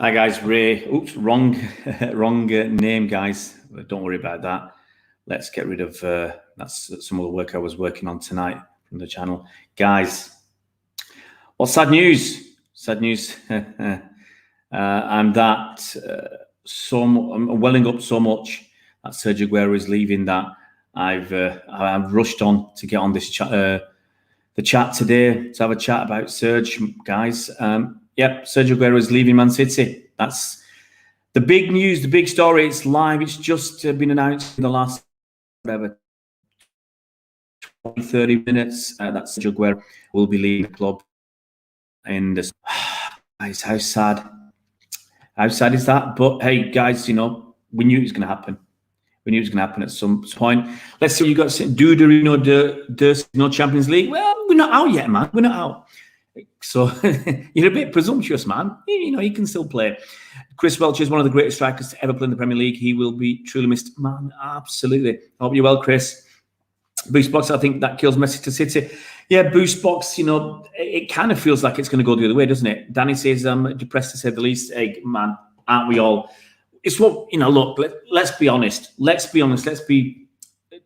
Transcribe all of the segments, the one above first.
Hi guys, Ray. Oops, wrong name, guys. Don't worry about that. Let's get rid of that's some of the work I was working on tonight from the channel, guys. What's sad news? Sad news. I'm welling up so much that Sergio Aguero is leaving that I've rushed on to get on this the chat today to have a chat about Serge, guys. Yep, Sergio Aguero is leaving Man City. That's the big news, the big story. It's live. It's just been announced in the last 20, 30 minutes that Sergio Aguero will be leaving the club. And guys, how sad is that? But hey, guys, we knew it was going to happen. We knew it was going to happen at some point. Let's see what you got. No Champions League. Well, we're not out yet, man. We're not out. So you're a bit presumptuous, man. You can still play. Chris Welch is one of the greatest strikers to ever play in the Premier League. He will be truly missed, man. Absolutely. Hope you're well, Chris. Boost box, I think that kills Messi to City. Yeah, boost box, it kind of feels like it's going to go the other way, doesn't it? Danny says, I'm depressed to say the least. Hey, man, aren't we all? It's what, look, let's be honest. Let's be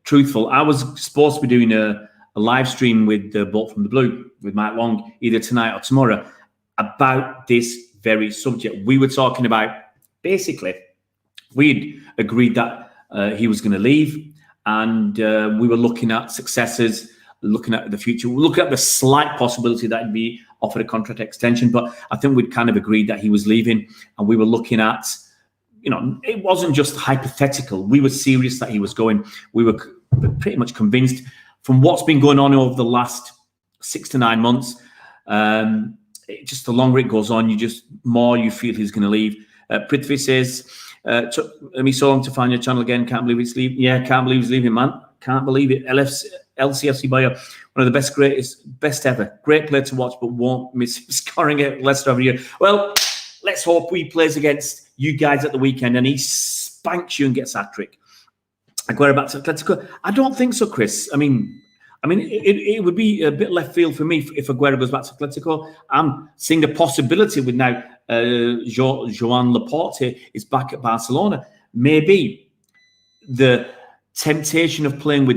truthful. I was supposed to be doing a live stream with Bolt from the Blue, with Mike Long, either tonight or tomorrow, about this very subject. We were talking about, basically, we'd agreed that he was going to leave, and we were looking at successors, looking at the future. We're looking at the slight possibility that he'd be offered a contract extension, but I think we'd kind of agreed that he was leaving, and we were looking at, it wasn't just hypothetical. We were serious that he was going. We were pretty much convinced from what's been going on over the last 6 to 9 months. Just the longer it goes on, more you feel he's going to leave. Prithvi says, took me so long to find your channel again. Can't believe it's leaving. Yeah, can't believe he's leaving, man. Can't believe it. LCFC Bayer, one of the best ever. Great player to watch, but won't miss scoring at Leicester every year. Well, let's hope he plays against you guys at the weekend and he spanks you and gets a hat-trick. Aguero back to Atletico? I don't think so, Chris. I mean, it would be a bit left field for me if Aguero goes back to Atletico. I'm seeing the possibility with now Joan Laporte is back at Barcelona. Maybe the temptation of playing with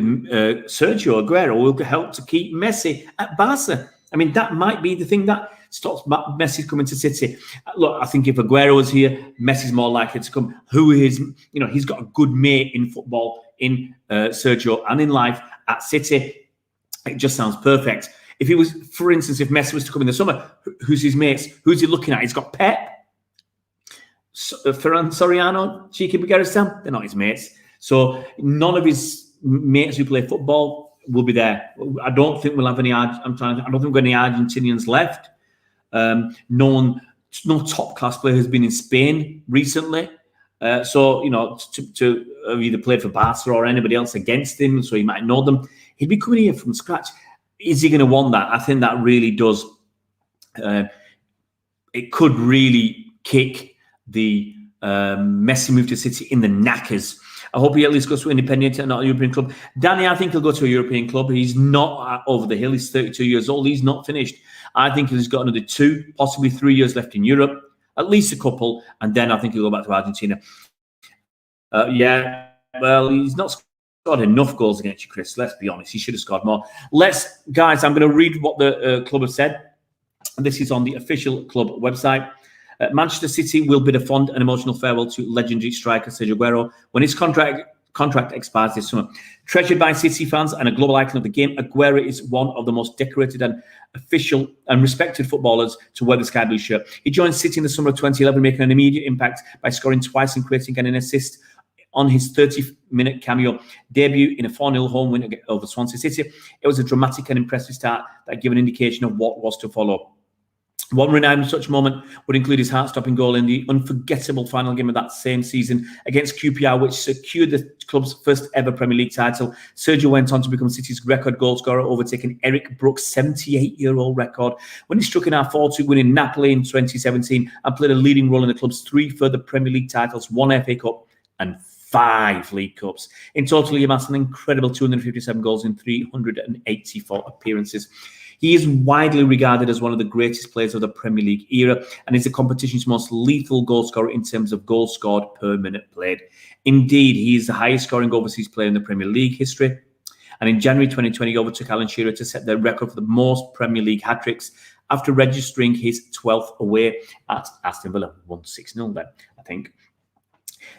Sergio Aguero will help to keep Messi at Barca. I mean, that might be the thing that stops Messi coming to City. Look, I think if Aguero was here, Messi's more likely to come. He's got a good mate in football, in Sergio, and in life at City. It just sounds perfect. If he was, for instance, if Messi was to come in the summer, who's his mates? Who's he looking at? He's got Pep, Ferran Soriano, Chiqui Begueristan. They're not his mates. So none of his mates who play football will be there. I don't think we'll have any. I don't think we've got any Argentinians left. No top class player has been in Spain recently. To either play for Barca or anybody else against him, so he might know them. He'd be coming here from scratch. Is he going to want that? I think that really does. It could really kick the Messi move to City in the knackers. I hope he at least goes to Independiente and not a European club. Danny, I think he'll go to a European club. He's not over the hill. He's 32 years old. He's not finished. I think he's got another 2, possibly 3 years left in Europe, at least a couple, and then I think he'll go back to Argentina. Well, he's not scored enough goals against you, Chris. Let's be honest. He should have scored more. Guys, I'm going to read what the club have said. And this is on the official club website. Manchester City will bid a fond and emotional farewell to legendary striker Sergio Aguero when his contract expires this summer. Treasured by City fans and a global icon of the game, Aguero is one of the most decorated and official and respected footballers to wear the sky blue shirt. He joined City in the summer of 2011, making an immediate impact by scoring twice and creating an assist on his 30-minute cameo debut in a 4-0 home win over Swansea City. It was a dramatic and impressive start that gave an indication of what was to follow. One renowned such moment would include his heart-stopping goal in the unforgettable final game of that same season against QPR, which secured the club's first ever Premier League title. Sergio went on to become City's record goal scorer, overtaking Eric Brook's 78-year-old record when he struck in our 4-2 win in Napoli in 2017 and played a leading role in the club's 3 further Premier League titles, 1 FA Cup and 5 League Cups. In total, he amassed an incredible 257 goals in 384 appearances. He is widely regarded as one of the greatest players of the Premier League era and is the competition's most lethal goal scorer in terms of goals scored per minute played. Indeed, he is the highest scoring overseas player in the Premier League history. And in January 2020, he overtook Alan Shearer to set the record for the most Premier League hat-tricks after registering his 12th away at Aston Villa. Won 6-0 then, I think.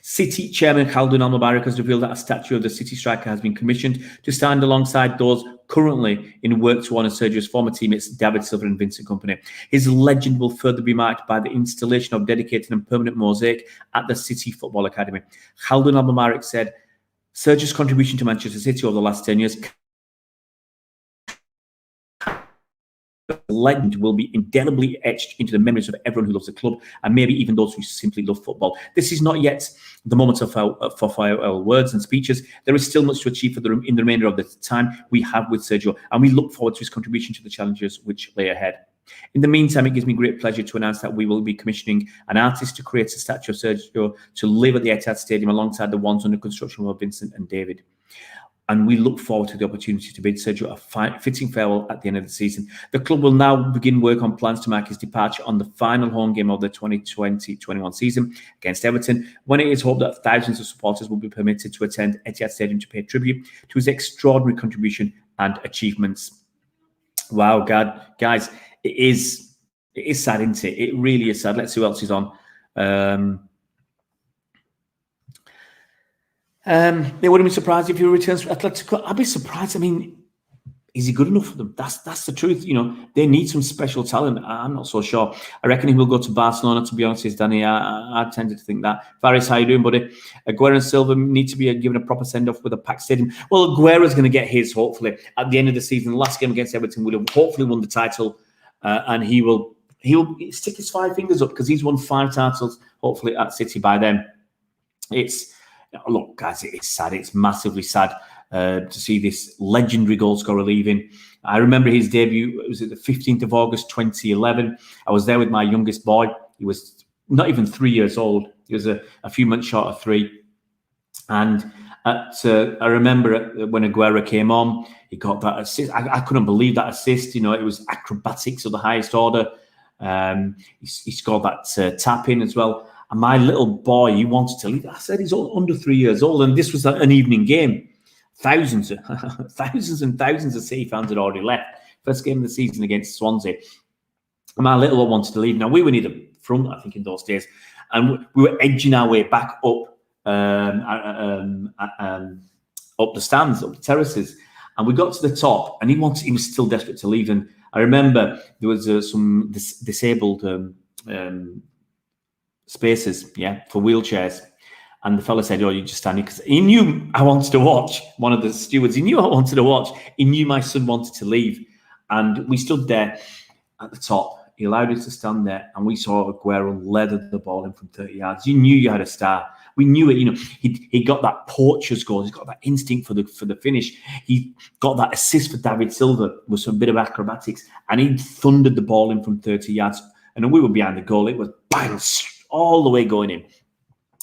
City chairman Khaldun Al-Mubarak has revealed that a statue of the City striker has been commissioned to stand alongside those currently in work to honour Sergio's former teammates David Silva and Vincent Kompany. His legend will further be marked by the installation of dedicated and permanent mosaic at the City Football Academy. Khaldun Al-Mubarak said, Sergio's contribution to Manchester City over the last 10 years legend will be indelibly etched into the memories of everyone who loves the club and maybe even those who simply love football. This is not yet the moment of our words and speeches. There is still much to achieve in the remainder of the time we have with Sergio, and we look forward to his contribution to the challenges which lay ahead. In the meantime, it gives me great pleasure to announce that we will be commissioning an artist to create a statue of Sergio to live at the Etihad Stadium alongside the ones under construction of Vincent and David. And we look forward to the opportunity to bid Sergio a fitting farewell at the end of the season. The club will now begin work on plans to mark his departure on the final home game of the 2020-21 season against Everton, when it is hoped that thousands of supporters will be permitted to attend Etihad Stadium to pay tribute to his extraordinary contribution and achievements. Wow, God, guys, it is sad, isn't it? It really is sad. Let's see who else is on. They wouldn't be surprised if he returns to Atletico. I'd be surprised. I mean, is he good enough for them? That's the truth. You know, they need some special talent. I'm not so sure. I reckon he will go to Barcelona, to be honest, is Danny. I tended to think that. Faris, how you doing, buddy? Aguero and Silva need to be given a proper send-off with a packed stadium. Well, Aguero's going to get his, hopefully, at the end of the season. The last game against Everton would have hopefully won the title, and he will stick his 5 fingers up because he's won 5 titles, hopefully, at City by then. Look, guys, it's sad. It's massively sad to see this legendary goal scorer leaving. I remember his debut. It was the 15th of August, 2011. I was there with my youngest boy. He was not even 3 years old. He was a few months short of 3. And I remember when Aguero came on, he got that assist. I couldn't believe that assist. You know, it was acrobatics of the highest order. He scored that tap in as well. And my little boy, he wanted to leave. I said he's under 3 years old, and this was an evening game. Thousands and thousands of City fans had already left. First game of the season against Swansea. And my little one wanted to leave. Now, we were near the front, I think, in those days. And we were edging our way back up the stands, up the terraces. And we got to the top, and he was still desperate to leave. And I remember there was some disabled spaces, for wheelchairs. And the fella said, you just stand here. Because he knew I wanted to watch. One of the stewards, he knew I wanted to watch. He knew my son wanted to leave. And we stood there at the top. He allowed us to stand there. And we saw Aguero leather the ball in from 30 yards. You knew you had a star. We knew it. You know, he got that poacher's goal. He's got that instinct for the finish. He got that assist for David Silva with some bit of acrobatics. And he thundered the ball in from 30 yards. And then we were behind the goal. It was bang, all the way going in.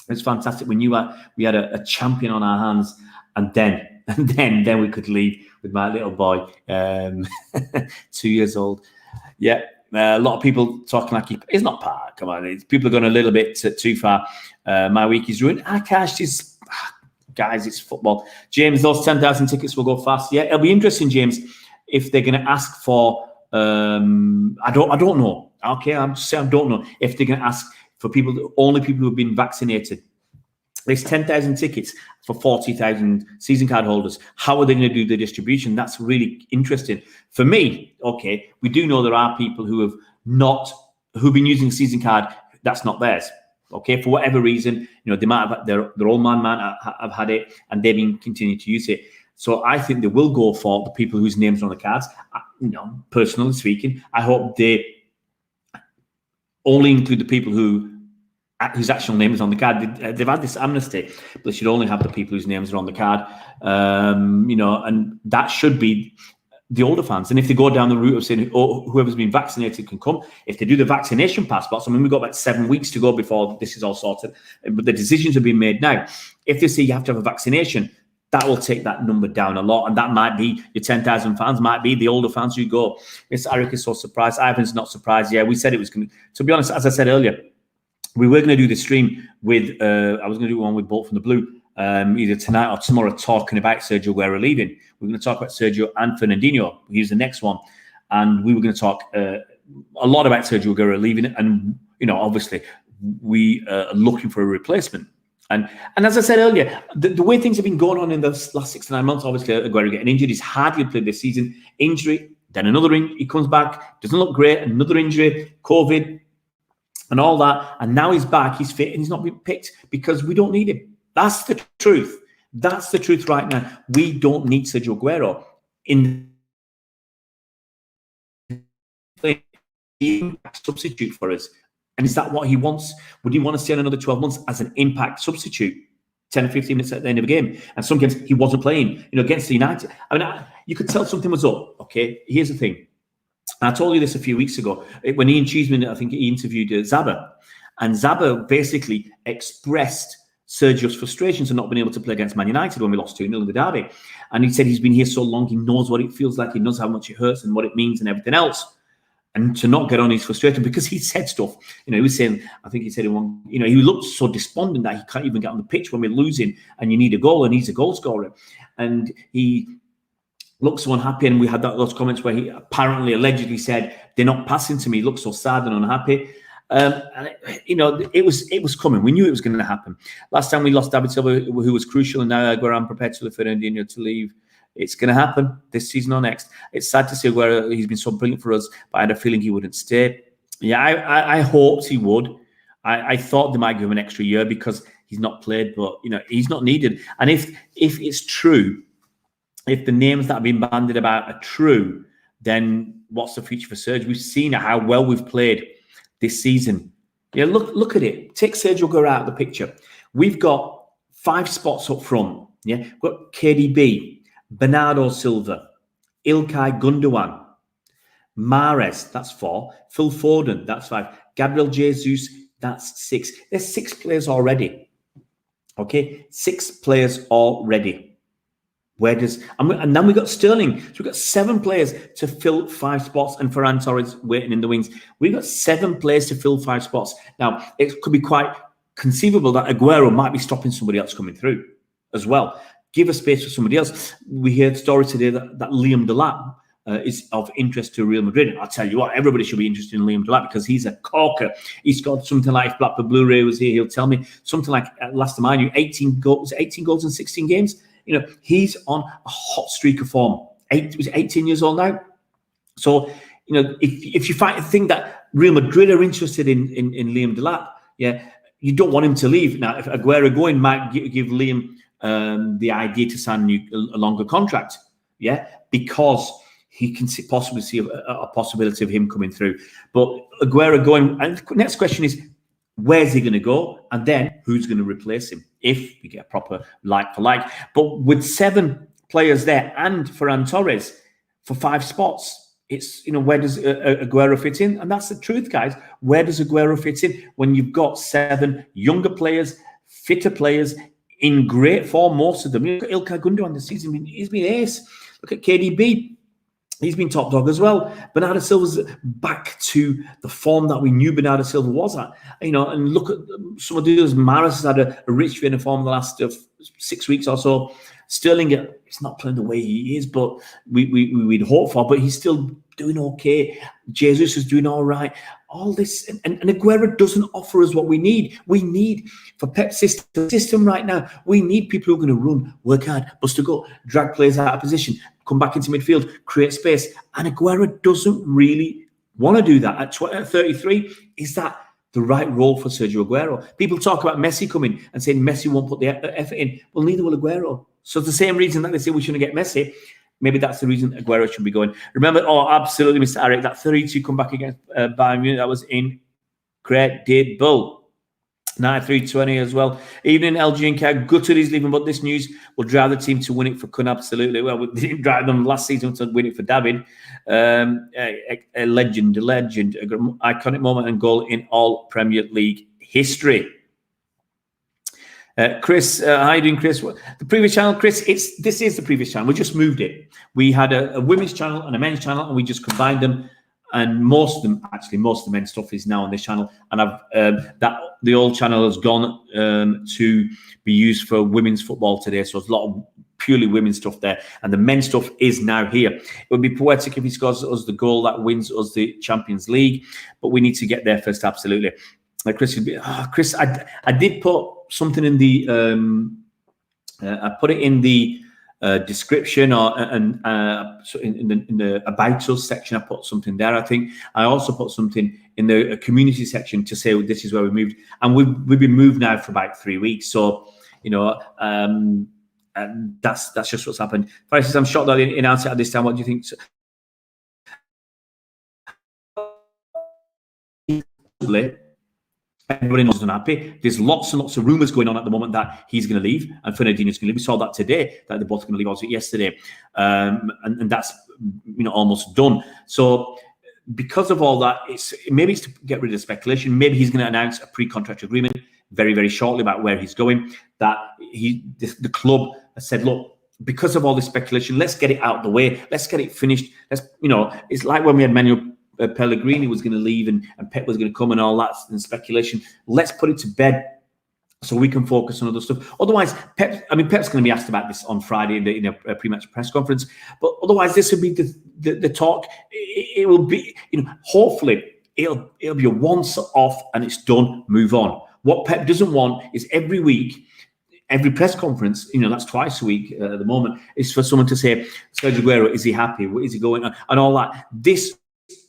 It was fantastic. We knew we had a champion on our hands, and then we could leave with my little boy, 2 years old. Yeah, a lot of people talking like it's not part. Come on, people are going a little bit too far. My week is ruined. Guys, it's football. James, those 10,000 tickets will go fast. Yeah, it'll be interesting, James, if they're going to ask for. I don't know. Okay, I'm just saying I don't know if they're going to ask for only people who have been vaccinated. There's 10,000 tickets for 40,000 season card holders. How are they going to do the distribution? That's really interesting. For me, okay, we do know there are people who've been using season card, that's not theirs. Okay, for whatever reason, they might have their old man have had it, and they've been continuing to use it. So I think they will go for the people whose names are on the cards. Personally speaking, I hope they only include the people whose actual name is on the card. They've had this amnesty, but they should only have the people whose names are on the card. And that should be the older fans. And if they go down the route of saying, whoever's been vaccinated can come, if they do the vaccination passports, we've got about 7 weeks to go before this is all sorted, but the decisions have been made now. If they say you have to have a vaccination, that will take that number down a lot. And that might be your 10,000 fans, might be the older fans who go, Mr. Eric is so surprised. Ivan's not surprised. Yeah, we said it was going to be honest, as I said earlier, we were going to do the stream with, I was going to do one with Bolt from the Blue, either tonight or tomorrow, talking about Sergio Aguero leaving. We're going to talk about Sergio and Fernandinho. He's the next one. And we were going to talk a lot about Sergio Aguero leaving. And, obviously, we are looking for a replacement. And as I said earlier, the way things have been going on in the last 6 to 9 months, obviously Aguero getting injured, he's hardly played this season. Injury, then another injury, he comes back, doesn't look great, another injury, COVID, and all that. And now he's back, he's fit, and he's not been picked because we don't need him. That's the truth. That's the truth right now. We don't need Sergio Aguero in the substitute for us. And is that what he wants? Would he want to stay on another 12 months as an impact substitute? 10 or 15 minutes at the end of a game. And some games he wasn't playing, against the United. I mean, you could tell something was up. Okay, here's the thing. I told you this a few weeks ago when Ian Cheeseman, I think he interviewed Zabba. And Zabba basically expressed Sergio's frustrations of not being able to play against Man United when we lost 2-0 in the derby. And he said he's been here so long, he knows what it feels like, he knows how much it hurts and what it means and everything else. And to not get on, he's frustrated because he said stuff. He was saying, I think he said in one, he looked so despondent that he can't even get on the pitch when we're losing and you need a goal and he's a goal scorer. And he looked so unhappy. And we had those comments where he apparently, allegedly said, they're not passing to me. He looked so sad and unhappy. It was coming. We knew it was going to happen. Last time we lost David Silva, who was crucial, and now Aguero prepared for Fernandinho to leave. It's going to happen this season or next. It's sad to see where he's been so brilliant for us, but I had a feeling he wouldn't stay. Yeah, I hoped he would. I thought they might give him an extra year because he's not played, but he's not needed. And if it's true, if the names that have been bandied about are true, then what's the future for Sergio? We've seen how well we've played this season. Yeah, look at it. Take Sergio Aguero out of the picture. We've got 5 spots up front. Yeah, we've got KDB. Bernardo Silva, Ilkay Gundogan, Mahrez, that's 4. Phil Foden, that's 5. Gabriel Jesus, that's 6. There's 6 players already. Okay, 6 players already. And then we've got Sterling. So we've got 7 players to fill 5 spots, and Ferran Torres waiting in the wings. We've got 7 players to fill 5 spots. Now, it could be quite conceivable that Aguero might be stopping somebody else coming through as well. Give a space for somebody else. We heard stories today that Liam Delap is of interest to Real Madrid. And I'll tell you what, everybody should be interested in Liam Delap because he's a corker. He scored something like, if Blackburn Blu-ray was here, he'll tell me, something like, last time I knew, 18 goals in 16 games. He's on a hot streak of form. Was 18 years old now? So, if you think that Real Madrid are interested in Liam Delap, yeah, you don't want him to leave. Now, if Aguero going might give Liam the idea to sign a longer contract, yeah, because he can possibly see a possibility of him coming through. But Aguero going, and the next question is, where's he going to go? And then who's going to replace him if we get a proper like for like? But with 7 players there and Ferran Torres for 5 spots, it's, where does Aguero fit in? And that's the truth, guys. Where does Aguero fit in when you've got 7 younger players, fitter players, in great form, most of them? Look at Ilkay Gundogan this season. He's been ace. Look at KDB. He's been top dog as well. Bernardo Silva's back to the form that we knew Bernardo Silva was at. And look at some of the others. Mahrez has had a rich vein of form the last 6 weeks or so. Sterling, he's not playing the way he is, but we'd hope for, but he's still doing okay. Jesus is doing all right. All this, and Aguero doesn't offer us what we need. We need, for Pep's system right now, we need people who are going to run, work hard, bust a goal, drag players out of position, come back into midfield, create space. And Aguero doesn't really want to do that. At 33, is that the right role for Sergio Aguero? People talk about Messi coming and saying Messi won't put the effort in. Well, neither will Aguero. So it's the same reason that they say we shouldn't get Messi. Maybe that's the reason Aguero should be going. Remember, absolutely, Mr. Eric, that 3-2 comeback against Bayern Munich, that was incredible. 9-3-20 as well. Even in LG and K, gutted he's leaving, but this news will drive the team to win it for Kun, absolutely. Well, we didn't drive them last season to win it for David. A legend, iconic moment and goal in all Premier League history. Chris, how you doing, Chris? The previous channel, Chris, this is the previous channel. We just moved it. We had a women's channel and a men's channel, and we just combined them. And most of the men's stuff is now on this channel. And the old channel has gone to be used for women's football today. So there's a lot of purely women's stuff there, and the men's stuff is now here. It would be poetic if he scores us the goal that wins us the Champions League, but we need to get there first. Absolutely. Chris, I did put something in the I put it in the description in the about us section. I put something there. I think I also put something in the community section to say this is where we moved, and we've been moved now for about 3 weeks. So and that's just what's happened. Faris says, I'm shocked that in answer at this time. What do you think? Everybody knows he's unhappy. There's lots and lots of rumours going on at the moment that he's going to leave and Fernandinho's going to leave. We saw that today, that they're both going to leave, also yesterday. And that's almost done. So because of all that, maybe it's to get rid of the speculation. Maybe he's going to announce a pre-contract agreement very, very shortly about where he's going. That the club has said, look, because of all this speculation, let's get it out of the way. Let's get it finished. It's like when we had Manuel Pellegrini was going to leave and Pep was going to come and all that and speculation. Let's put it to bed so we can focus on other stuff. Otherwise, Pep's going to be asked about this on Friday in a pre-match press conference. But otherwise, this will be the talk. It will be, hopefully, it'll be a once off and it's done. Move on. What Pep doesn't want is every week, every press conference, that's twice a week at the moment, is for someone to say, Sergio Aguero, is he happy? What is he going on? And all that.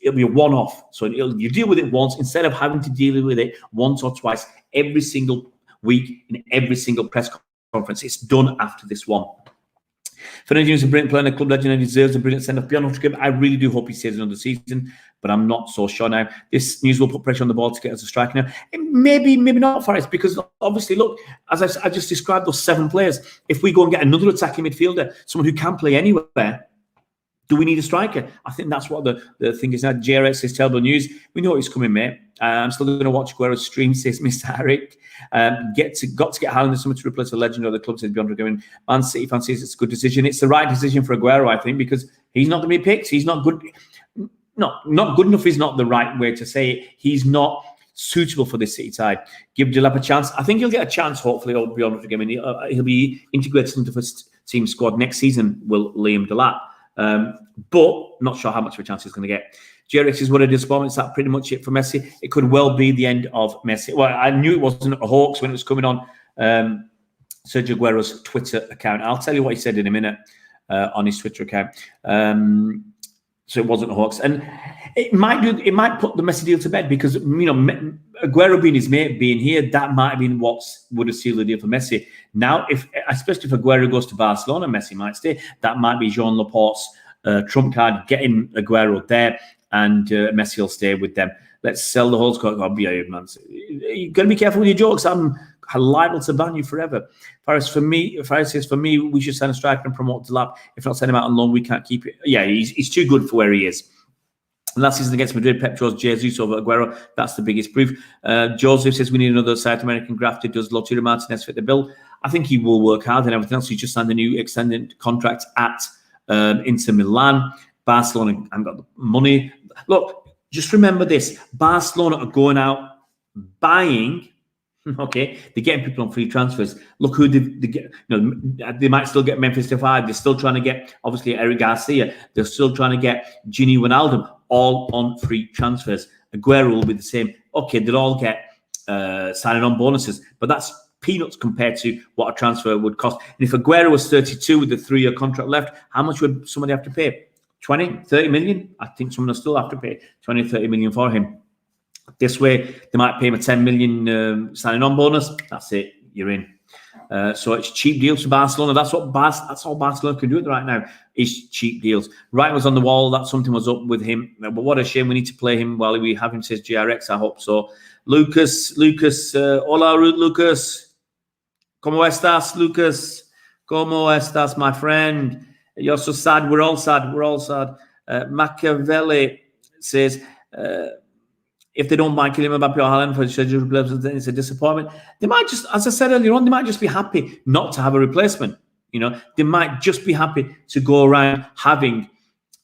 It'll be a one-off. So you deal with it once instead of having to deal with it once or twice every single week in every single press conference. It's done after this one. Fernandinho is a brilliant player and a club legend and deserves a brilliant send-off beyond Notre Dame. I really do hope he stays another season, but I'm not so sure now. This news will put pressure on the ball to get us a striker now. Maybe not for us, because obviously, look, as I just described, those 7 players, if we go and get another attacking midfielder, someone who can play anywhere, do we need a striker? I think that's what the thing is now. JRX says, terrible news. We know he's coming, mate. I'm still going to watch Aguero's stream, says Mr. Eric. Got to get Haaland someone to replace the legend of the club, says Beyond going. Man City fan says it's a good decision. It's the right decision for Aguero, I think, because he's not going to be picked. He's not good. Not good enough is not the right way to say it. He's not suitable for this City side. Give Delap a chance. I think he'll get a chance, hopefully, Beyond the game. He'll be integrated into the first team squad next season, will Liam Delap. But not sure how much of a chance he's going to get. JRX says, what a disappointment. Is that pretty much it for Messi? It could well be the end of Messi. Well, I knew it wasn't a hoax when it was coming on Sergio Aguero's Twitter account. I'll tell you what he said in a minute on his Twitter account. So it wasn't a hoax. And it might put the Messi deal to bed because, Aguero being his mate, being here, that might have been what would have sealed the deal for Messi. Now, especially if Aguero goes to Barcelona, Messi might stay. That might be Jean Laporte's trump card, getting Aguero there, and Messi will stay with them. Let's sell the whole squad. God, man. You've got to be careful with your jokes. I'm liable to ban you forever. Faris says, for me, we should sign a striker and promote Delap. If not send him out on loan, we can't keep it. Yeah, he's too good for where he is. Last season against Madrid, Pep chose Jesus over Aguero. That's the biggest proof. Joseph says we need another South American grafted. Does Lautaro Martinez fit the bill? I think he will work hard and everything else. He's just signed a new extended contract at Inter Milan. Barcelona haven't got the money. Look, just remember this. Barcelona are going out buying. Okay, they're getting people on free transfers. Look who they get. They might still get Memphis Depay. They're still trying to get, obviously, Eric Garcia. They're still trying to get Gini Wijnaldum, all on free transfers. Aguero will be the same. Okay, they'll all get signing on bonuses, but that's peanuts compared to what a transfer would cost. And if Aguero was 32 with a 3-year contract left, how much would somebody have to pay? 20, 30 million? I think someone will still have to pay 20, 30 million for him. This way, they might pay him a 10 million signing on bonus. That's it. You're in. So it's cheap deals for Barcelona. That's all Barcelona can do right now is cheap deals. Wright was on the wall. That something was up with him. But what a shame. We need to play him while we have him, says GRX. I hope so. Lucas, hola, Lucas. ¿Cómo estás, Lucas? ¿Cómo estás, my friend? You're so sad. We're all sad. Machiavelli says, if they don't buy Kylian Mbappe or Haaland for Sergio Aguero, then it's a disappointment. They might just, as I said earlier on, they might just be happy not to have a replacement. They might just be happy to go around having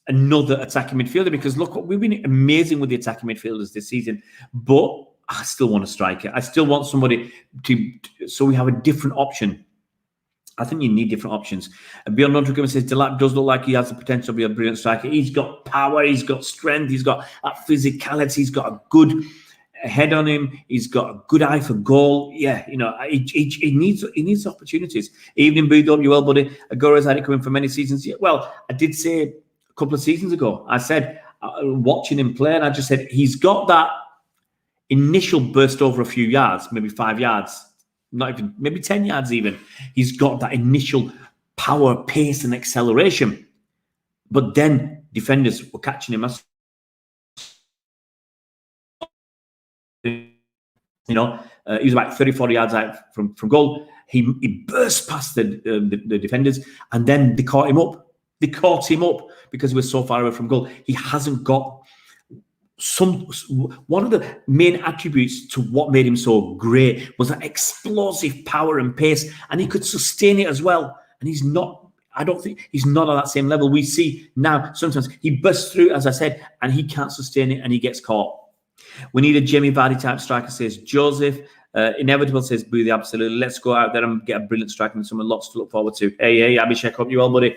another attacking midfielder, because look, we've been amazing with the attacking midfielders this season, but I still want a striker. I still want somebody so we have a different option. I think you need different options. And Beyond Nottingham says Delap does look like he has the potential to be a brilliant striker. He's got power, he's got strength, he's got that physicality, he's got a good head on him, he's got a good eye for goal. Yeah, he needs opportunities. Evening, Booth, hope you well, buddy. Aguero's had it coming for many seasons. Yeah, well, I did say a couple of seasons ago, I said, watching him play, and I just said, he's got that initial burst over a few yards, maybe 5 yards, not even, maybe 10 yards even. He's got that initial power, pace, and acceleration. But then defenders were catching him. He was about 30, 40 yards out from goal. He burst past the defenders, and then they caught him up. They caught him up because he was so far away from goal. He hasn't got one of the main attributes to what made him so great was that explosive power and pace, and he could sustain it as well. And he's not, I don't think he's not at that same level. We see now sometimes he bursts through, as I said, and he can't sustain it and he gets caught. We need a Jamie Vardy type striker, says Joseph. Inevitable says Boothie, absolutely. Let's go out there and get a brilliant striker and someone lots to look forward to. Hey, Abhishek, hope you're well, buddy.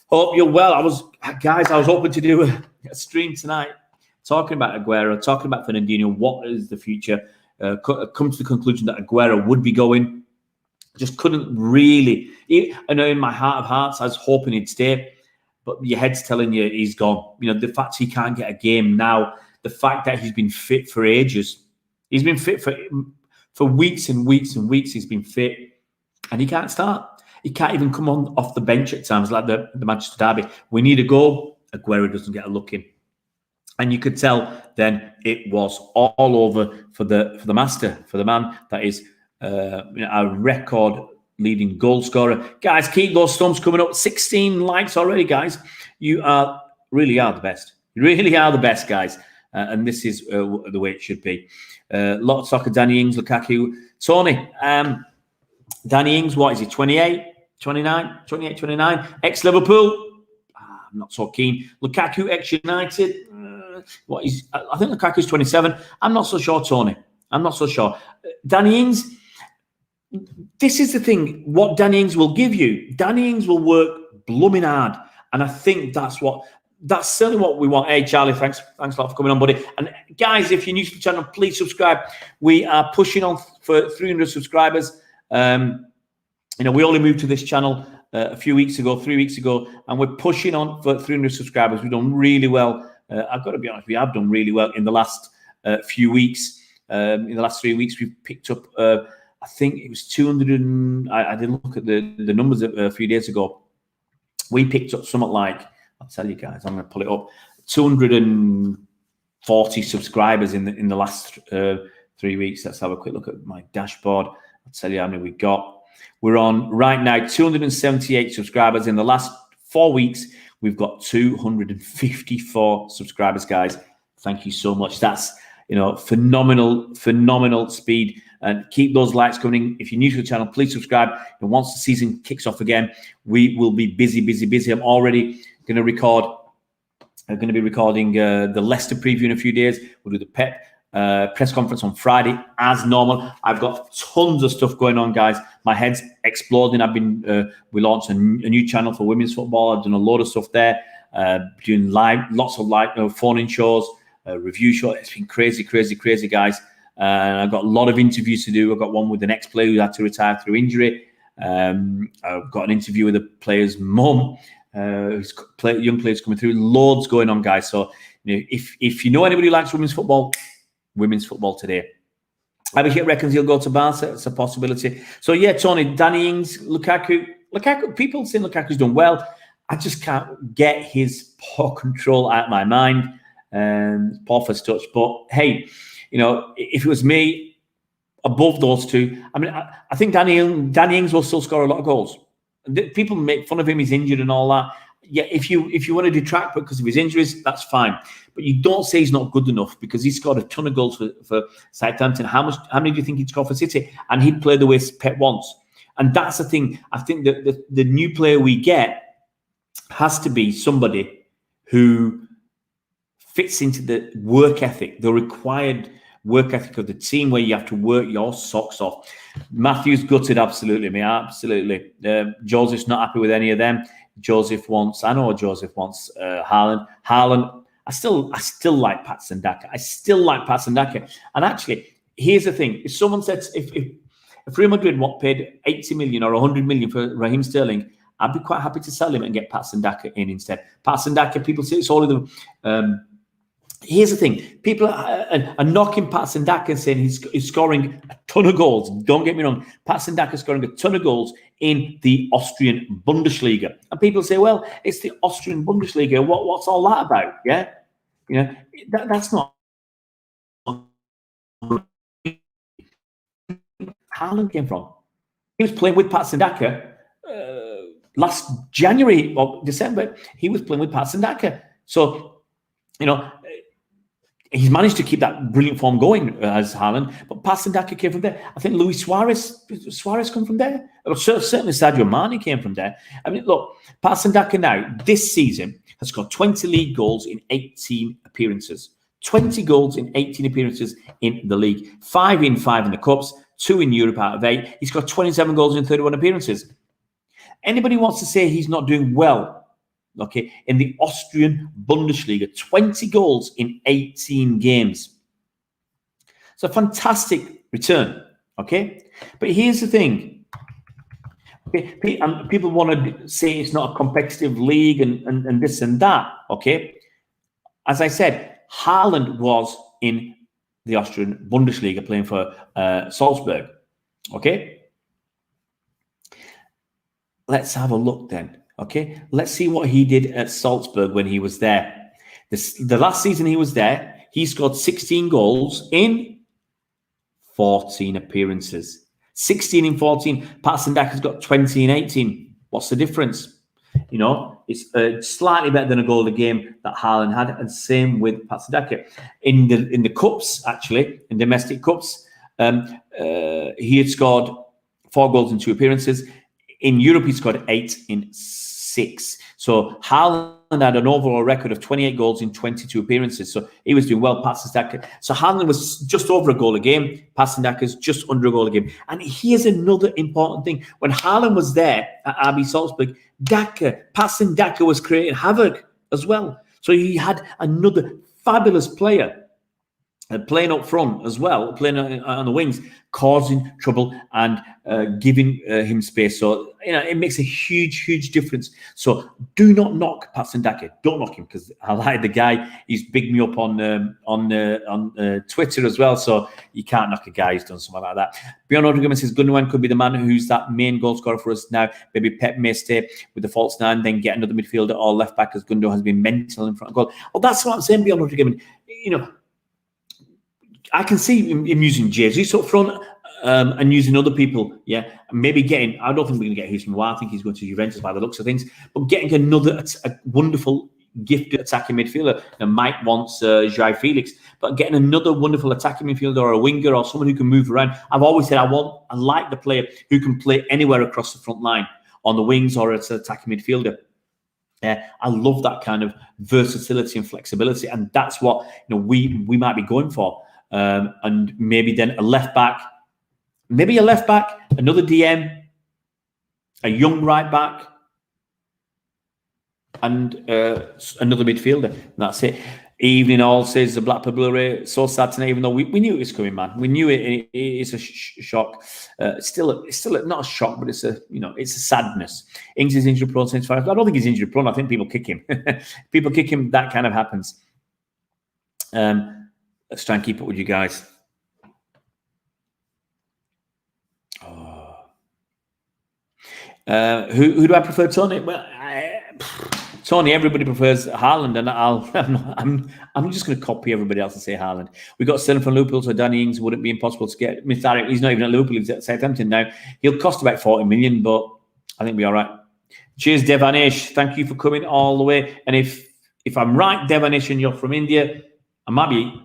Hope you're well. I was hoping to do a stream tonight talking about Aguero, talking about Fernandinho. What is the future? Come to the conclusion that Aguero would be going. Just couldn't really. I know in my heart of hearts, I was hoping he'd stay, but your head's telling you he's gone. The fact he can't get a game now, the fact that he's been fit for ages, he's been fit for weeks and weeks and weeks. He's been fit, and he can't start. He can't even come on off the bench at times like the Manchester derby. We need a goal. Aguero doesn't get a look in. And you could tell then it was all over for the master, for the man that is a record-leading goal scorer. Guys, keep those thumbs coming up. 16 likes already, guys. You really are the best. You really are the best, guys. And this is the way it should be. Lot of soccer, Danny Ings, Lukaku. Tony, Danny Ings, what is he, 28, 29, 28, 29? Ex-Liverpool. I'm not so keen. Lukaku, ex-United. I think Lukaku's 27. I'm not so sure, Tony. I'm not so sure. Danny Ings, this is the thing. What Danny Ings will give you, Danny Ings will work blooming hard. And I think that's certainly what we want. Hey, Charlie, thanks a lot for coming on, buddy. And guys, if you're new to the channel, please subscribe. We are pushing on for 300 subscribers. We only moved to this channel a few weeks ago, 3 weeks ago, and we're pushing on for 300 subscribers. We've done really well. I've got to be honest, we have done really well in the last few weeks. In the last 3 weeks, we've picked up, I think it was 200. I did look at the numbers a few days ago. We picked up something like, I'll tell you guys, I'm going to pull it up, 240 subscribers in the last 3 weeks. Let's have a quick look at my dashboard. I'll tell you how many we got. We're on right now 278 subscribers. In the last 4 weeks, we've got 254 subscribers, guys. Thank you so much. That's phenomenal speed. And keep those likes coming. If you're new to the channel, please subscribe. And once the season kicks off again, we will be busy. I'm already going to record. I'm going to be recording the Leicester preview in a few days. We'll do the Pep press conference on Friday as normal. I've got tons of stuff going on, guys. My head's exploding. We launched a new channel for women's football. I've done a load of stuff there, doing lots of phone-in shows, review shows. It's been crazy, guys. And I've got a lot of interviews to do. I've got one with an ex-player who had to retire through injury. I've got an interview with a player's mum. Young players coming through. Loads going on, guys. So if you know anybody who likes women's football today. Abhishek reckons he'll go to Barca. It's a possibility. So yeah, Tony, Danny Ings, Lukaku. People saying Lukaku's done well. I just can't get his poor control out of my mind. Poor first touch. But hey, if it was me, above those two, I think Danny Ings will still score a lot of goals. People make fun of him. He's injured and all that. yeah, if you want to detract because of his injuries, that's fine. But you don't say he's not good enough because he scored a ton of goals for Southampton. How many do you think he'd score for City? And he'd play the way Pep wants. And that's the thing. I think that the new player we get has to be somebody who fits into the work ethic, the required work ethic of the team, where you have to work your socks off. Matthew's gutted, absolutely, me, absolutely. Joseph's not happy with any of them. Joseph wants Haaland. Haaland, I still like Patson Daka. I still like Patson Daka. And actually, here's the thing: if someone said if Real Madrid paid 80 million or 100 million for Raheem Sterling, I'd be quite happy to sell him and get Patson Daka in instead. Patson Daka, people say it's all of them. Here's the thing: people are knocking Patson Daka and saying he's scoring a ton of goals. Don't get me wrong, Patson Daka is scoring a ton of goals in the Austrian Bundesliga, and people say, "Well, it's the Austrian Bundesliga. What's all that about?" Yeah, you know, that's not. Haaland came from. He was playing with Patson Daka last January or December. He was playing with Patson Daka, so you know. He's managed to keep that brilliant form going as Haaland, but Patson Daka came from there. I think Luis Suarez come from there. Certainly Sadio Mane came from there. I mean, look, Patson Daka now, this season, has got 20 league goals in 18 appearances. 20 goals in 18 appearances in the league. 5 in the Cups, 2 in Europe out of 8. He's got 27 goals in 31 appearances. Anybody wants to say he's not doing well, okay, in the Austrian Bundesliga, 20 goals in 18 games. It's a fantastic return, okay? But here's the thing. Okay, people want to say it's not a competitive league and this and that, okay? As I said, Haaland was in the Austrian Bundesliga playing for Salzburg, okay? Let's have a look then. Okay, let's see what he did at Salzburg when he was there. The last season he was there, he scored 16 goals in 14 appearances. 16 in 14. Patson Daka's got 20 in 18. What's the difference? You know, it's slightly better than a goal a game that Haaland had, and same with Patson Daka. In the cups, actually, in domestic cups, he had scored 4 goals in 2 appearances. In Europe, he scored 8 in 6. So Haaland had an overall record of 28 goals in 22 appearances. So he was doing well. Patson Daka. So Haaland was just over a goal a game. Patson Daka's just under a goal a game. And here's another important thing. When Haaland was there at RB Salzburg, Patson Daka was creating havoc as well. So he had another fabulous player playing up front as well, playing on the wings, causing trouble and giving him space. So, you know, it makes a huge difference. So do not knock Patson Daka. Don't knock him, because I like the guy. He's bigged me up on Twitter as well. So you can't knock a guy who's done something like that. Beyond Argument says Gundogan could be the man who's that main goal scorer for us now. Maybe Pep may stay with the false 9, then get another midfielder or left back, as Gundogan has been mental in front of goal. Well, that's what I'm saying. Beyond Argument, you know, I can see him using Jesus up front and using other people. Yeah, maybe getting. I don't think we're going to get Houston. I think he's going to Juventus by the looks of things. But getting another a wonderful, gifted attacking midfielder. And Mike wants João Felix, but getting another wonderful attacking midfielder or a winger or someone who can move around. I've always said I like the player who can play anywhere across the front line, on the wings or as an attacking midfielder. I love that kind of versatility and flexibility, and that's what we might be going for. And maybe then a left back, another DM, a young right back, and another midfielder. And that's it. Evening all says the Blackpool Blu-ray. So sad tonight, even though we knew it was coming, man. We knew it. It's a shock. Still not a shock, but it's a sadness. Ings is injury prone since 5. I don't think he's injury prone. I think people kick him. People kick him. That kind of happens. Let's try and keep up with you guys. Who do I prefer, Tony? Well, Tony, everybody prefers Haaland, and I'm just going to copy everybody else and say Haaland. We got Sterling from Liverpool, so Danny Ings wouldn't be impossible to get. He's not even at Liverpool; he's at Southampton now. He'll cost about 40 million, but I think we'll be all right. Cheers, Devanish. Thank you for coming all the way. And if I'm right, Devanish, and you're from India, I might be,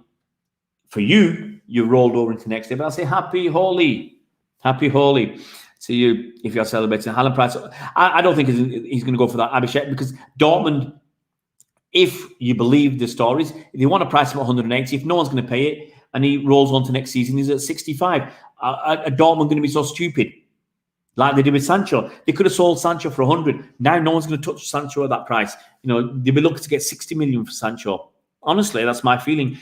for you, you rolled over into next day. But I'll say happy Holi. Happy Holi to you if you're celebrating. Haaland price. I don't think he's going to go for that Abhishek, because Dortmund, if you believe the stories, they want to price him at 180. If no one's going to pay it and he rolls on to next season, he's at 65. Are Dortmund going to be so stupid like they did with Sancho? They could have sold Sancho for 100. Now no one's going to touch Sancho at that price. They'll be looking to get 60 million for Sancho. Honestly, that's my feeling,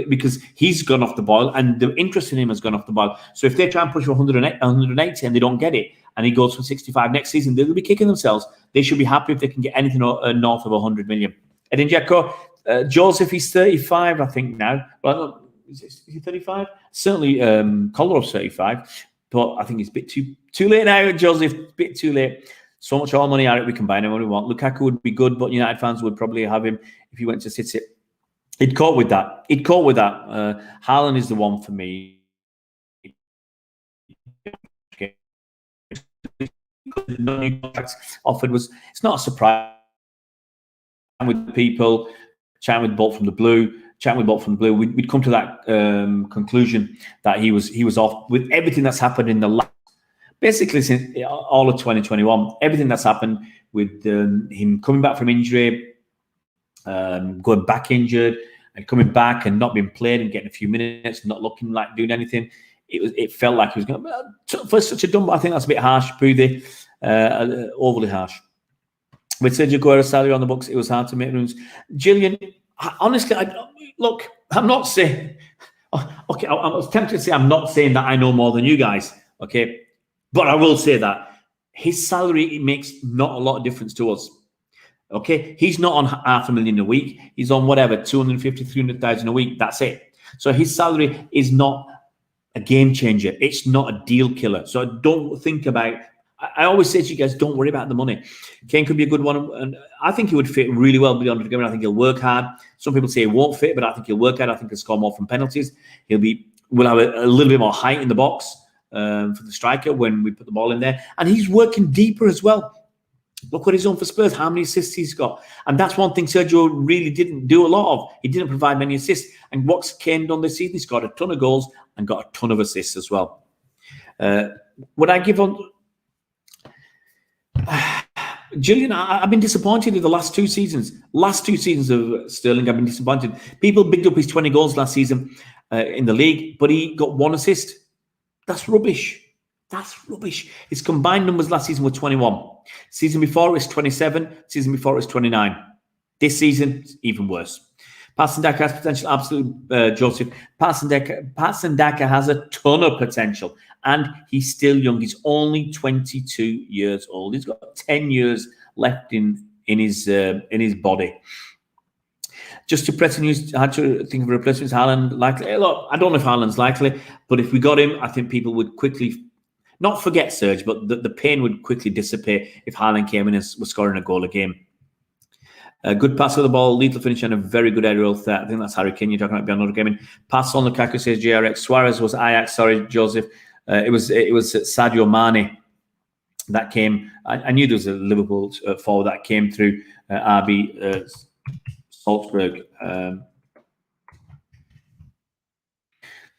because he's gone off the boil and the interest in him has gone off the boil. So if they try and push for 180 and they don't get it, and he goes for 65 next season, they'll be kicking themselves. They should be happy if they can get anything north of 100 million. Edin Dzeko, Joseph, he's 35, I think now. Well, is he 35? Certainly, Kollarov's 35, but I think it's a bit too late now, Joseph. A bit too late. So much all money out, we can buy anyone we want. Lukaku would be good, but United fans would probably have him if he went to City. He'd caught with that. Haaland is the one for me. Offered was, it's not a surprise. With people, chatting with Bolt from the Blue, we'd come to that conclusion that he was off with everything that's happened in the last, basically since all of 2021. Everything that's happened with him coming back from injury, going back injured, and coming back and not being played and getting a few minutes, not looking like doing anything. It felt like he was going for such a dumb. I think that's a bit harsh, Boothie, overly harsh. With Sergio Aguero salary on the books, it was hard to make rooms. Gillian, honestly, I'm not saying. Okay, I was tempted to say I'm not saying that I know more than you guys. Okay, but I will say that his salary makes not a lot of difference to us. Okay, he's not on $500,000 a week. He's on whatever 250, 300,000 a week. That's it. So his salary is not a game changer. It's not a deal killer. So don't think about. I always say to you guys, don't worry about the money. Kane could be a good one, and I think he would fit really well beyond the game. I think he'll work hard. Some people say he won't fit, but I think he'll work hard. I think he'll score more from penalties. We'll have a little bit more height in the box for the striker when we put the ball in there, and he's working deeper as well. Look what he's done for Spurs, how many assists he's got. And that's one thing Sergio really didn't do a lot of. He didn't provide many assists. And what's Kane done this season? He's got a ton of goals and got a ton of assists as well. Would I give on... Julian, I've been disappointed in the last two seasons. Last two seasons of Sterling, I've been disappointed. People bigged up his 20 goals last season in the league, but he got one assist. That's rubbish. That's rubbish. His combined numbers last season were 21. Season before it was 27. Season before it was 29. This season, even worse. Patsendaka has potential, absolute, Joseph. Patsendaka has a ton of potential, and he's still young. He's only 22 years old. He's got 10 years left in his body. Just to press the news, I had to think of a replacement. Haaland likely? Look, I don't know if Haaland's likely, but if we got him, I think people would quickly not forget Serge, but the pain would quickly dissipate if Haaland came in and was scoring a goal a game. A good pass of the ball, lethal finish, and a very good aerial threat. I think that's Harry Kane you're talking about beyond another gaming. Pass on Lukaku, says JRX. Suarez was Ajax. Sorry, Joseph. It was Sadio Mane that came. I knew there was a Liverpool forward that came through RB Salzburg.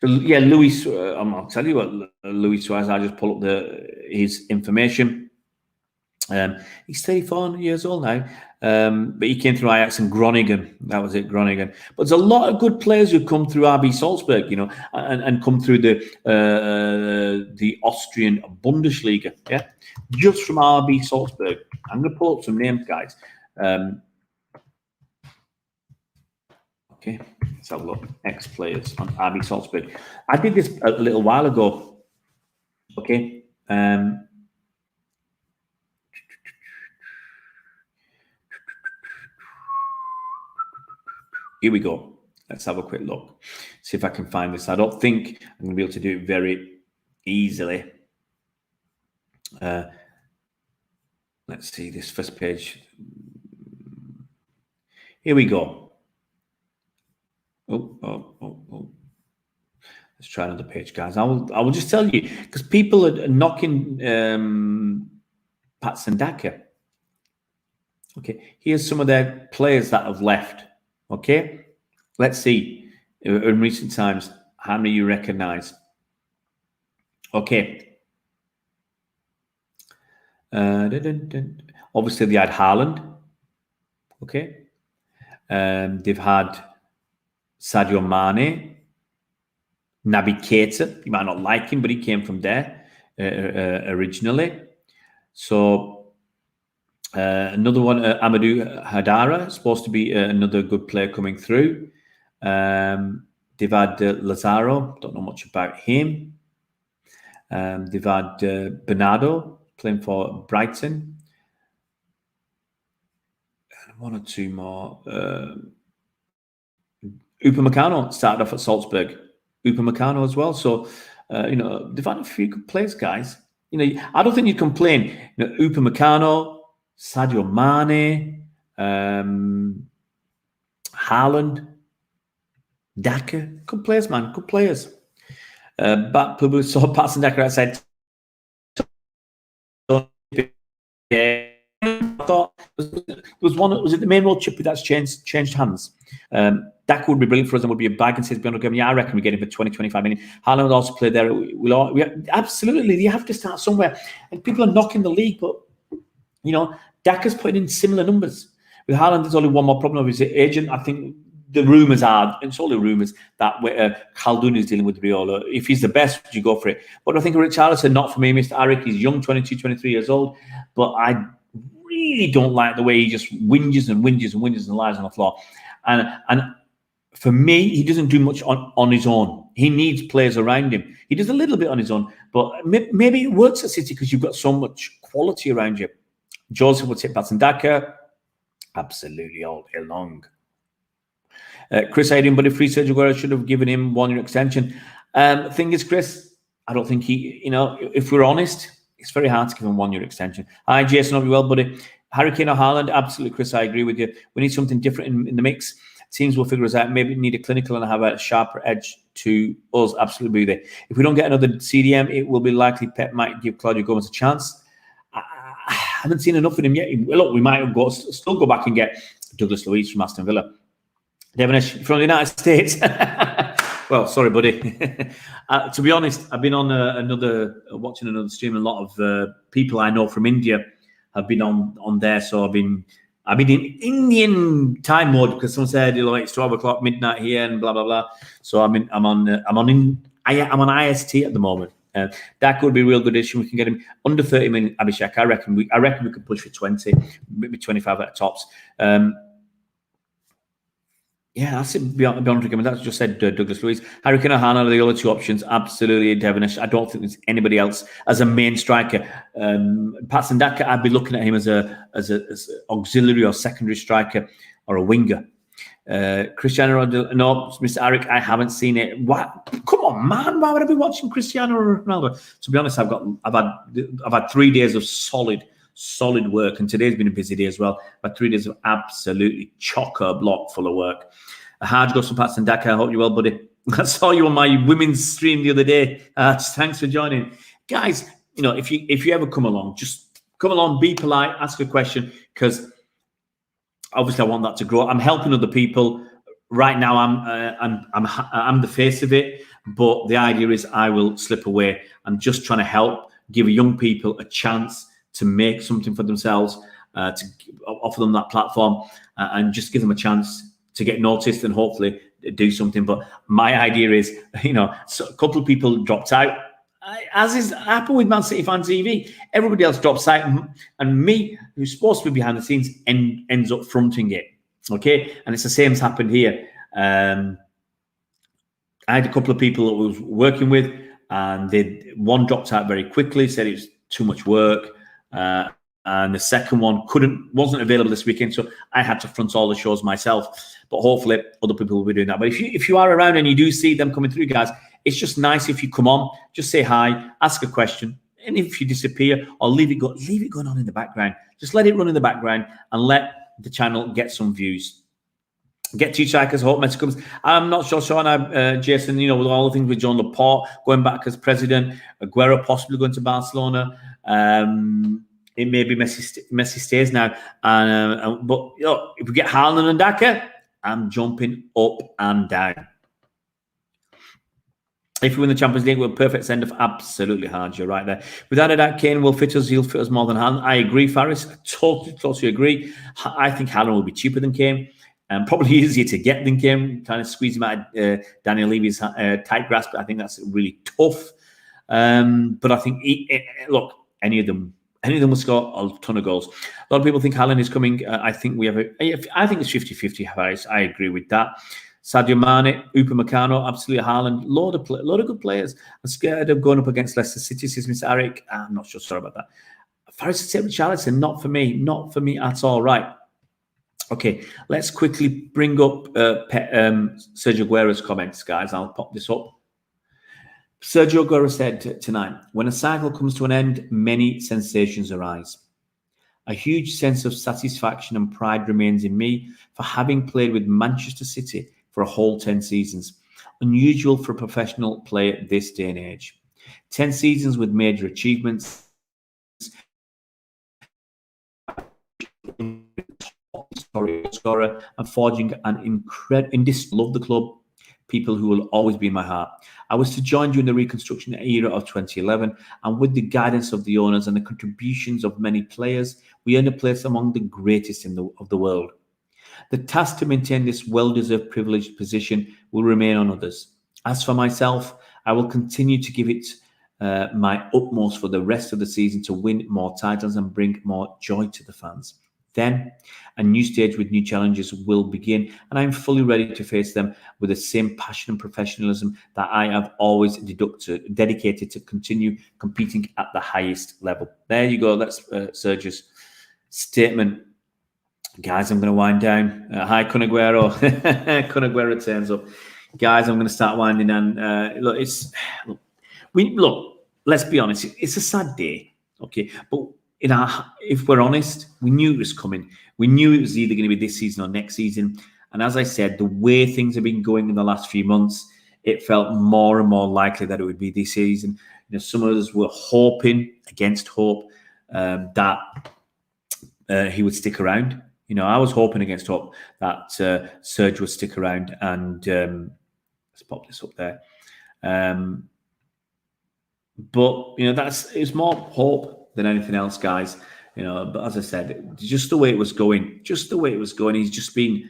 Yeah, Luis. I'll tell you what, Luis Suarez. I just pull up his information. He's 34 years old now, but he came through Ajax and Groningen. That was it, Groningen. But there's a lot of good players who come through RB Salzburg, you know, and come through the Austrian Bundesliga. Yeah, just from RB Salzburg. I'm going to pull up some names, guys. Okay, let's have a look. Ex-players on RB Salzburg. I did this a little while ago. Okay. Here we go. Let's have a quick look. See if I can find this. I don't think I'm going to be able to do it very easily. Let's see this first page. Here we go. Oh. Let's try another page, guys. I will just tell you, because people are knocking Patsendaka. Okay, here's some of their players that have left. Okay, let's see in recent times how many you recognise. Okay. Obviously, they had Haaland. Okay. They've had Sadio Mane, Naby Keita. You might not like him, but he came from there originally. So another one, Amadou Hadara, supposed to be another good player coming through. They've had Lazaro. Don't know much about him. They've had Bernardo playing for Brighton. And one or two more. Upamecano started off at Salzburg. Upamecano as well. So, they've had a few good players, guys. I don't think you complain. Upamecano, Sadio Mane, Haaland, Daka. Good players, man. Good players. But people saw Patson Daka outside. I thought there was one. Was it the main road chippy that's changed hands? That would be brilliant for us and would be a bag and says beyond a I reckon we get him for 20-25 minutes. Haaland would also play there. We absolutely, you have to start somewhere. And people are knocking the league, but Daka's putting in similar numbers. With Haaland, there's only one more problem of his agent. I think the rumours are, and it's only rumours, that Khaldoon is dealing with Riola. If he's the best, would you go for it? But I think Richarlison, not for me. Mr. Arik, he's young, 22, 23 years old. But I really don't like the way he just whinges and lies on the floor. And for me, he doesn't do much on his own. He needs players around him. He does a little bit on his own, but maybe it works at City because you've got so much quality around you. Joseph will take Patson Daka. Absolutely all day long. Chris Aiden, but if Free Sergio Aguero should have given him 1 year extension. Thing is, Chris, I don't think he, if we're honest, it's very hard to give him 1 year extension. Hi, Jason, hope you well, buddy. Harry Kane or Haaland? Absolutely, Chris, I agree with you. We need something different in the mix. Teams will figure us out. Maybe need a clinical and have a sharper edge to us. Absolutely, there. If we don't get another CDM, it will be likely Pep might give Claudio Gomez a chance. I haven't seen enough of him yet. Look, we might still go back and get Douglas Luiz from Aston Villa. Devonish from the United States. Well, sorry, buddy. To be honest, I've been on watching another stream. A lot of people I know from India have been on there. So I've been in Indian time mode because someone said it's 12 o'clock midnight here and blah blah blah. So I'm on IST at the moment. That could be a real good issue. We can get him under 30 minutes. Abhishek, I reckon we could push for 20, maybe 25 at the tops. Yeah, that's it. Beyond recommend. That's just said Douglas Luiz. Harry Kane or Haaland are the other two options. Absolutely, Devonish. I don't think there's anybody else as a main striker. Patson Daka, I'd be looking at him as as auxiliary or secondary striker or a winger. Cristiano Ronaldo, no, Mr. Arik, I haven't seen it. What? Come on, man! Why would I be watching Cristiano Ronaldo? To be honest, I've had 3 days of solid work, and today's been a busy day as well. But 3 days of absolutely chock-a-block full of work. A hard goes from Patson Daka. I hope you're well, buddy. I saw you on my women's stream the other day. Thanks for joining, guys. If you ever come along, just come along, be polite, ask a question, because obviously I want that to grow. I'm helping other people right now. I'm the face of it, but the idea is I will slip away. I'm just trying to help give young people a chance to make something for themselves, to offer them that platform, and just give them a chance to get noticed and hopefully do something. But my idea is, so a couple of people dropped out, as is happened with Man City Fan TV. Everybody else drops out, and me, who's supposed to be behind the scenes, ends up fronting it. Okay, and it's the same as happened here. I had a couple of people that I was working with, and one dropped out very quickly, said it was too much work. And the second one wasn't available this weekend, so I had to front all the shows myself. But hopefully other people will be doing that. But if you are around and you do see them coming through, guys, it's just nice if you come on, just say hi, ask a question, and if you disappear or leave it going on in the background. Just let it run in the background and let the channel get some views. Get two strikers. Hope Messi comes. I'm not sure, Sean. Jason, with all the things with John Laporte going back as president, Aguero possibly going to Barcelona. it may be Messi stays now. But if we get Haaland and Daka, I'm jumping up and down. If we win the Champions League, we're a perfect send-off. Absolutely hard. You're right there. Without a doubt, Kane will fit us. He'll fit us more than Haaland. I agree, Faris. I totally agree. I think Haaland will be cheaper than Kane. And probably easier to get than Kane. Trying to squeeze him out of Daniel Levy's tight grasp. But I think that's really tough. But I think, look, any of them will score a ton of goals. A lot of people think Haaland is coming. I think I think it's 50-50, Faris. I agree with that. Sadio Mane, Upamecano, absolutely Haaland, load of good players. I'm scared of going up against Leicester City, says Mr. Eric. I'm not sure, sorry about that. Faris said Richarlison, not for me at all. Right. Okay, let's quickly bring up Sergio Aguero's comments, guys. I'll pop this up. Sergio Aguero said tonight, when a cycle comes to an end, many sensations arise. A huge sense of satisfaction and pride remains in me for having played with Manchester City for a whole 10 seasons. Unusual for a professional player this day and age. 10 seasons with major achievements. Scorer and forging an incredible love the club. People who will always be in my heart. I was to join during the reconstruction era of 2011, and with the guidance of the owners and the contributions of many players, we earned a place among the greatest of the world. The task to maintain this well-deserved privileged position will remain on others. As for myself, I will continue to give it my utmost for the rest of the season to win more titles and bring more joy to the fans. Then, a new stage with new challenges will begin, and I'm fully ready to face them with the same passion and professionalism that I have always dedicated to continue competing at the highest level. There you go. That's Sergio's statement. Guys, I'm going to wind down. Hi, Kun Aguero. Kun Aguero turns up. Guys, I'm going to start winding down. Let's be honest. It's a sad day, okay? But if we're honest, we knew it was coming. We knew it was either going to be this season or next season. And as I said, the way things have been going in the last few months, it felt more and more likely that it would be this season. Some of us were hoping against hope that he would stick around. I was hoping against hope that Serge would stick around, and let's pop this up there. But it's more hope than anything else, guys. But as I said, just the way it was going, he's just been.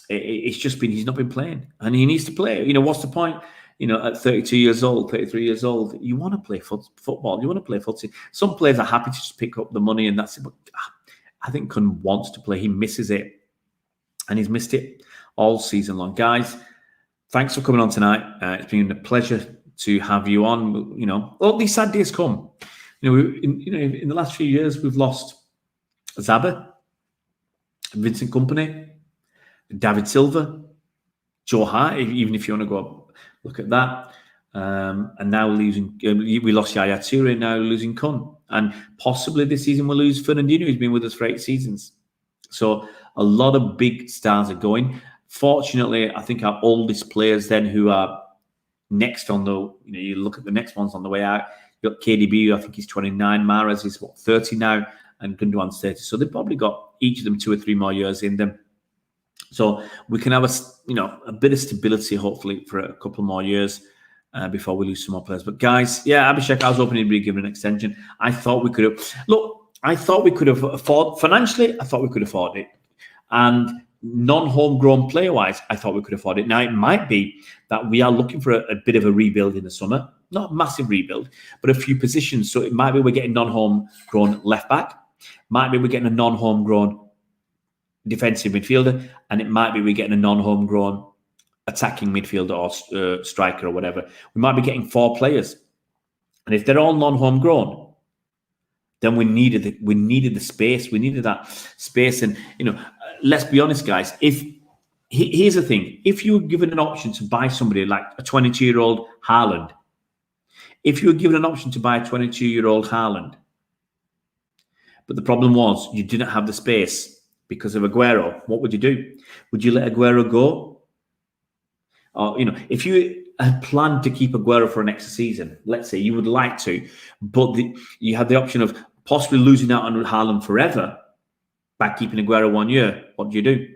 He's not been playing, and he needs to play. What's the point? At 32 years old, 33 years old, you want to play football. You want to play football. Some players are happy to just pick up the money and that's it. But I think Kun wants to play. He misses it, and he's missed it all season long. Guys, thanks for coming on tonight. It's been a pleasure to have you on. All these sad days come. In the last few years, we've lost Zaba, Vincent Kompany, David Silva, Joe Hart, even if you want to go look at that. And now we lost Yaya Toure, now losing Kun. And possibly this season we'll lose Fernandinho, who's been with us for 8 seasons. So a lot of big stars are going. Fortunately, I think our oldest players then who are next on you look at the next ones on the way out. You've got KDB, I think he's 29. Mahrez is 30 now, and Gundogan's 30. So they've probably got each of them 2 or 3 more years in them. So we can have a bit of stability, hopefully, for a couple more years before we lose some more players. But guys, Abhishek, I was hoping he'd be given an extension. I thought we could have financially, I thought we could afford it. And non-homegrown player-wise, I thought we could afford it. Now, it might be that we are looking for a bit of a rebuild in the summer. Not a massive rebuild, but a few positions. So it might be we're getting non-homegrown left-back. Might be we're getting a non-homegrown defensive midfielder. And it might be we're getting a non-homegrown attacking midfielder or striker or whatever. We might be getting 4 players. And if they're all non-homegrown, then we needed the space. We needed that space. And, let's be honest, guys. Here's the thing. If you were given an option to buy somebody like a 22-year-old Haaland, but the problem was you didn't have the space because of Aguero, what would you do? Would you let Aguero go? Or, if you had planned to keep Aguero for an extra season, let's say you would like to, but you had the option of possibly losing out on Haaland forever by keeping Aguero 1 year, what do?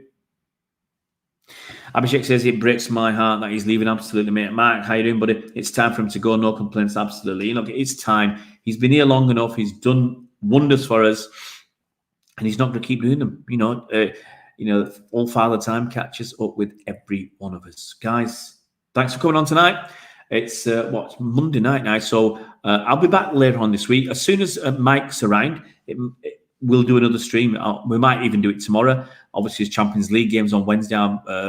Abhishek says, it breaks my heart that he's leaving. Absolutely, mate. Mark, how you doing, buddy? It's time for him to go. No complaints. Absolutely. Look, it's time. He's been here long enough. He's done wonders for us, and he's not going to keep doing them. All Father Time catches up with every one of us. Guys, thanks for coming on tonight. It's Monday night now, so I'll be back later on this week. As soon as Mike's around, we'll do another stream. We might even do it tomorrow. Obviously, it's Champions League games on Wednesday,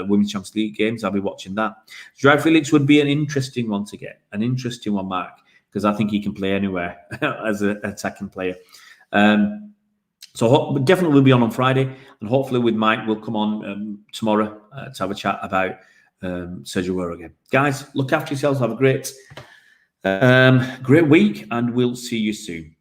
Women's Champions League games. I'll be watching that. Joao Felix would be an interesting one to get, an interesting one, Mark, because I think he can play anywhere as an attacking player. So definitely we'll be on Friday, and hopefully with Mike, we'll come on tomorrow to have a chat about Sergio Aguero again. Guys, look after yourselves. Have a great week, and we'll see you soon.